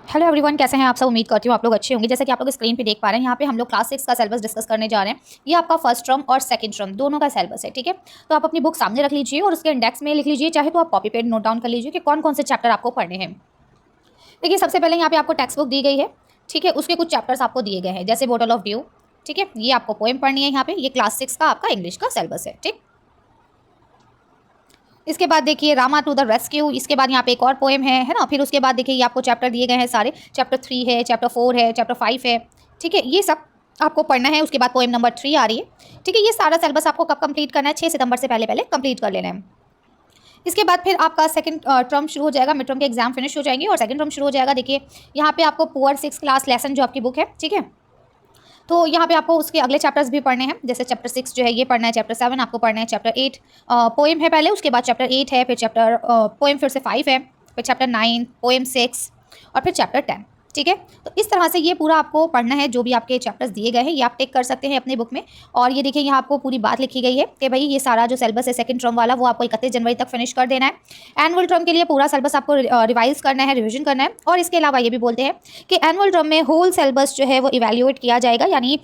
Hello everyone, कैसे हैं आप सब। उम्मीद करती हूँ आप लोग अच्छे होंगे। जैसे कि आप लोग स्क्रीन पे देख पा रहे हैं, यहाँ पे हम लोग क्लास 6 का सिलेबस डिस्कस करने जा रहे हैं। ये आपका फर्स्ट टर्म और सेकंड टर्म दोनों का सिलेबस है, ठीक है। तो आप अपनी बुक सामने रख लीजिए और उसके इंडेक्स में लिख लीजिए, चाहे तो आप कॉपी पेड नोट डाउन कर लीजिए कि कौन कौन से चैप्टर आपको पढ़ने हैं। देखिए, सबसे पहले यहाँ पे आपको टेक्स्ट बुक दी गई है, ठीक है। उसके कुछ चैप्टर्स आपको दिए गए हैं, जैसे बोटल ऑफ ड्यू, ठीक है। ये आपको पोएम पढ़नी है। यहाँ पे ये क्लास 6 का आपका इंग्लिश का सिलेबस है, ठीक। इसके बाद देखिए रामा टू द रेस्क्यू। इसके बाद यहाँ पे एक और पोएम है ना। फिर उसके बाद देखिए ये आपको चैप्टर दिए गए हैं सारे। चैप्टर 3 है, चैप्टर 4 है, चैप्टर 5 है, ठीक है। ये सब आपको पढ़ना है। उसके बाद पोएम नंबर 3 आ रही है, ठीक है। ये सारा सिलेबस आपको कब कंप्लीट करना है? 6 सितंबर से पहले पहले कंप्लीट कर लेना है। इसके बाद फिर आपका सेकंड टर्म शुरू हो जाएगा। मिड टर्म के एग्जाम फिनिश हो जाएंगे और सेकंड टर्म शुरू हो जाएगा। देखिए यहाँ पे आपको पुअर 6 क्लास लेसन जो आपकी बुक है, ठीक है। तो यहाँ पे आपको उसके अगले चैप्टर्स भी पढ़ने हैं। जैसे चैप्टर 6 जो है ये पढ़ना है, चैप्टर 7 आपको पढ़ना है, चैप्टर 8 पोएम है पहले, उसके बाद चैप्टर 8 है, फिर चैप्टर पोएम फिर से 5 है, फिर चैप्टर 9 पोएम 6 और फिर चैप्टर 10, ठीक है। तो इस तरह से ये पूरा आपको पढ़ना है। जो भी आपके चैप्टर्स दिए गए हैं ये आप टेक कर सकते हैं अपनी बुक में। और ये देखिए यहाँ आपको पूरी बात लिखी गई है कि भाई ये सारा जो सिलेबस है सेकंड टर्म वाला वो आपको 31 जनवरी तक फिनिश कर देना है। एनुअल टर्म के लिए पूरा सिलेबस आपको रिवाइज करना है, रिविजन करना है। और इसके अलावा ये भी बोलते हैं कि एनुअल टर्म में होल सिलेबस जो है वो इवेल्युएट किया जाएगा, यानी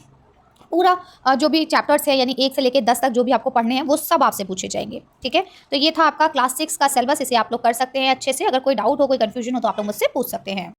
पूरा जो भी चैप्टर्स है यानी 1 से लेकर 10 तक जो भी आपको पढ़ने हैं वो सब आपसे पूछे जाएंगे, ठीक है। तो ये था आपका क्लास 6 का सिलेबस। इसे आप लोग कर सकते हैं अच्छे से। अगर कोई डाउट हो, कोई कंफ्यूजन हो तो आप लोग मुझसे पूछ सकते हैं।